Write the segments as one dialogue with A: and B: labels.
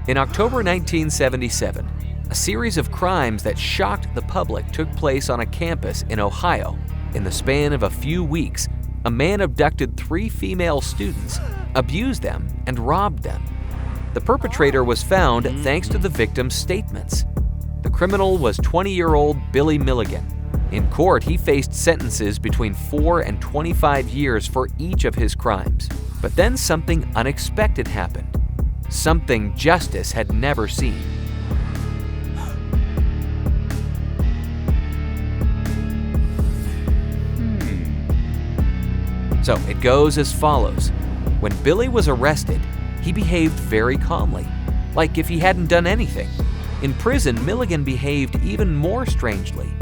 A: In October 1977, a series of crimes that shocked the public took place on a campus in Ohio. In the span of a few weeks, a man abducted 3 female students, abused them, and robbed them. The perpetrator was found thanks to the victims' statements. The criminal was 20-year-old Billy Milligan. In court, he faced sentences between 4 and 25 years for each of his crimes. But then something unexpected happened. Something justice had never seen. So it goes as follows. When Billy was arrested, he behaved very calmly, like if he hadn't done anything. In prison, Milligan behaved even more strangely.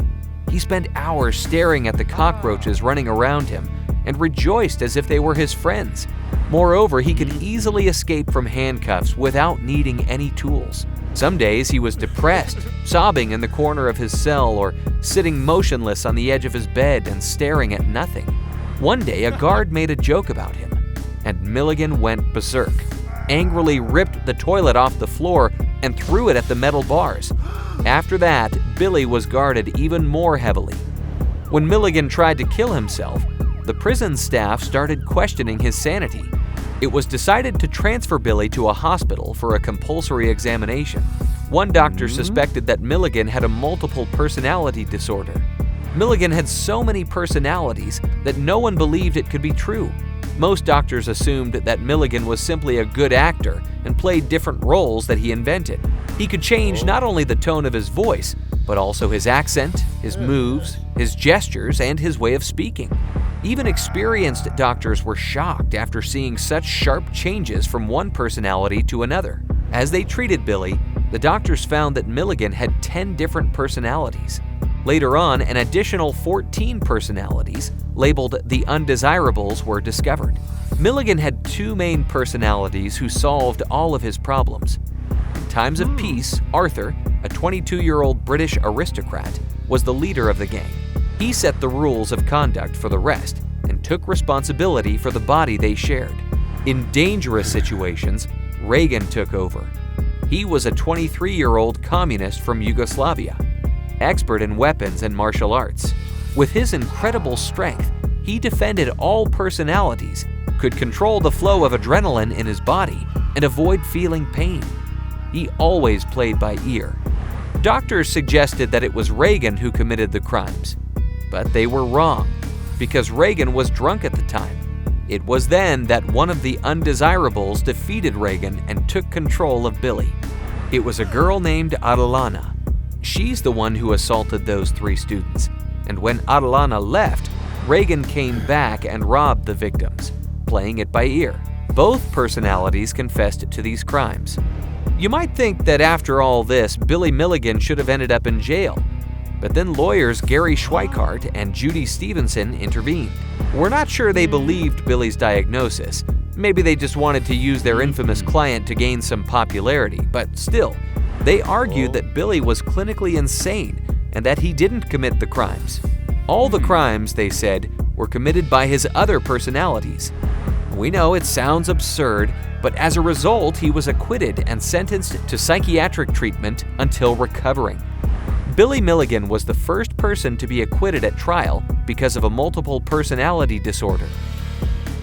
A: He spent hours staring at the cockroaches running around him and rejoiced as if they were his friends. Moreover, he could easily escape from handcuffs without needing any tools. Some days he was depressed, sobbing in the corner of his cell or sitting motionless on the edge of his bed and staring at nothing. One day, a guard made a joke about him, and Milligan went berserk, angrily ripped the toilet off the floor and threw it at the metal bars. After that, Billy was guarded even more heavily. When Milligan tried to kill himself, the prison staff started questioning his sanity. It was decided to transfer Billy to a hospital for a compulsory examination. One doctor suspected that Milligan had a multiple personality disorder. Milligan had so many personalities that no one believed it could be true. Most doctors assumed that Milligan was simply a good actor and played different roles that he invented. He could change not only the tone of his voice, but also his accent, his moves, his gestures, and his way of speaking. Even experienced doctors were shocked after seeing such sharp changes from one personality to another. As they treated Billy, the doctors found that Milligan had 10 different personalities. Later on, an additional 14 personalities, labeled the undesirables, were discovered. Milligan had 2 main personalities who solved all of his problems. In times of peace, Arthur, a 22-year-old British aristocrat, was the leader of the gang. He set the rules of conduct for the rest and took responsibility for the body they shared. In dangerous situations, Reagan took over. He was a 23-year-old communist from Yugoslavia, expert in weapons and martial arts. With his incredible strength, he defended all personalities, could control the flow of adrenaline in his body, and avoid feeling pain. He always played by ear. Doctors suggested that it was Reagan who committed the crimes, but they were wrong, because Reagan was drunk at the time. It was then that one of the undesirables defeated Reagan and took control of Billy. It was a girl named Adalana. She's the one who assaulted those 3 students, and when Adalana left, Reagan came back and robbed the victims, playing it by ear. Both personalities confessed to these crimes. You might think that after all this, Billy Milligan should have ended up in jail, but then lawyers Gary Schweikart and Judy Stevenson intervened. We're not sure they believed Billy's diagnosis. Maybe they just wanted to use their infamous client to gain some popularity, but still, they argued that Billy was clinically insane and that he didn't commit the crimes. All the crimes, they said, were committed by his other personalities. We know it sounds absurd, but as a result, he was acquitted and sentenced to psychiatric treatment until recovering. Billy Milligan was the first person to be acquitted at trial because of a multiple personality disorder.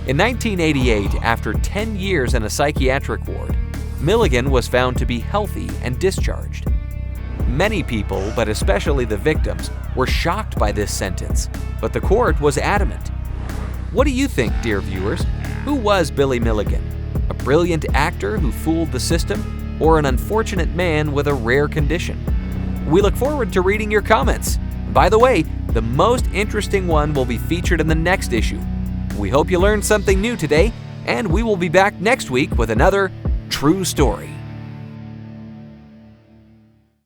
A: In 1988, after 10 years in a psychiatric ward, Milligan was found to be healthy and discharged. Many people, but especially the victims, were shocked by this sentence, but the court was adamant. What do you think, dear viewers? Who was Billy Milligan? A brilliant actor who fooled the system, or an unfortunate man with a rare condition? We look forward to reading your comments. By the way, the most interesting one will be featured in the next issue. We hope you learned something new today, and we will be back next week with another true story.